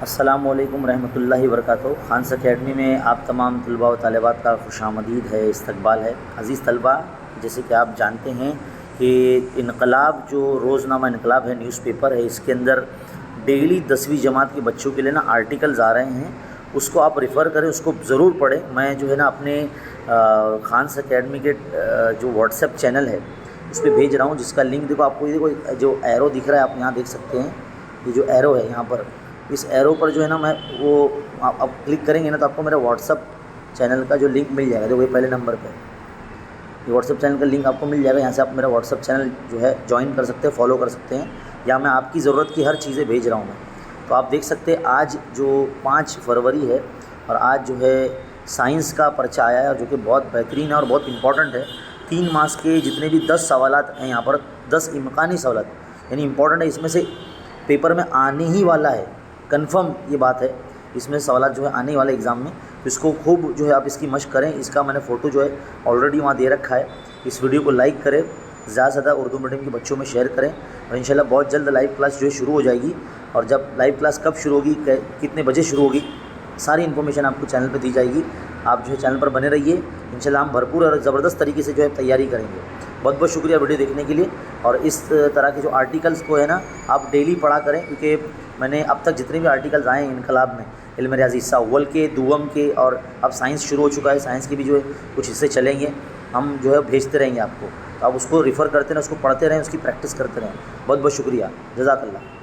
السلام علیکم ورحمۃ اللہ وبرکاتہ۔ خانس اکیڈمی میں آپ تمام طلباء و طالبات کا خوش آمدید ہے، استقبال ہے۔ عزیز طلباء، جیسے کہ آپ جانتے ہیں کہ انقلاب جو روزنامہ انقلاب ہے، نیوز پیپر ہے، اس کے اندر ڈیلی 10ویں جماعت کے بچوں کے لیے نا آرٹیکلز آ رہے ہیں، اس کو آپ ریفر کریں، اس کو ضرور پڑھیں۔ میں جو ہے نا اپنے خانس اکیڈمی کے جو واٹس ایپ چینل ہے اس پہ بھیج رہا ہوں، جس کا لنک دیکھو، آپ کو یہ دیکھو جو ایرو دکھ رہا ہے، آپ یہاں دیکھ سکتے ہیں، یہ جو ایرو ہے یہاں پر، اس ایرو پر جو ہے نا میں وہ آپ کلک کریں گے نا تو آپ کو میرا واٹس ایپ چینل کا جو لنک مل جائے گا۔ دیکھو یہ پہلے نمبر پہ یہ واٹس ایپ چینل کا لنک آپ کو مل جائے گا، یہاں سے آپ میرا واٹس ایپ چینل جو ہے جوائن کر سکتے ہیں، فالو کر سکتے ہیں، یا میں آپ کی ضرورت کی ہر چیزیں بھیج رہا ہوں میں۔ تو آپ دیکھ سکتے ہیں آج جو 5 فروری ہے اور آج جو ہے سائنس کا پرچہ آیا ہے، جو کہ بہت بہترین ہے اور بہت امپورٹنٹ ہے۔ 3 مارکس کے جتنے بھی 10 سوالات ہیں یہاں پر، 10 امکانی سوالات یعنی امپورٹنٹ ہے، اس میں سے پیپر میں آنے ہی والا ہے، کنفرم یہ بات ہے، اس میں سوالات جو ہے آنے والے ایگزام میں، تو اس کو خوب جو ہے آپ اس کی مشق کریں۔ اس کا میں نے فوٹو جو ہے آلریڈی وہاں دے رکھا ہے۔ اس ویڈیو کو لائک کریں، زیادہ سے زیادہ اردو میڈیم کے بچوں میں شیئر کریں، اور انشاءاللہ بہت جلد لائیو کلاس جو ہے شروع ہو جائے گی۔ اور جب لائیو کلاس کب شروع ہوگی، کتنے بجے شروع ہوگی، ساری انفارمیشن آپ کو چینل پہ دی جائے گی۔ آپ جو ہے چینل پر بنے رہیے، انشاءاللہ ہم بھرپور اور زبردست طریقے سے جو ہے تیاری کریں گے۔ بہت بہت شکریہ ویڈیو دیکھنے کے لیے، اور اس طرح کے جو آرٹیکلس کو ہے نا آپ ڈیلی پڑھا کریں، کیونکہ میں نے اب تک جتنے بھی آرٹیکلز آئے ہیں انقلاب میں، علم ریاضی حصہ اول کے، دوم کے، اور اب سائنس شروع ہو چکا ہے، سائنس کے بھی جو ہے کچھ حصے چلیں گے، ہم جو ہے بھیجتے رہیں گے آپ کو، تو آپ اس کو ریفر کرتے رہیں، اس کو پڑھتے رہیں، اس کی پریکٹس کرتے رہیں۔ بہت بہت شکریہ، جزاک اللہ۔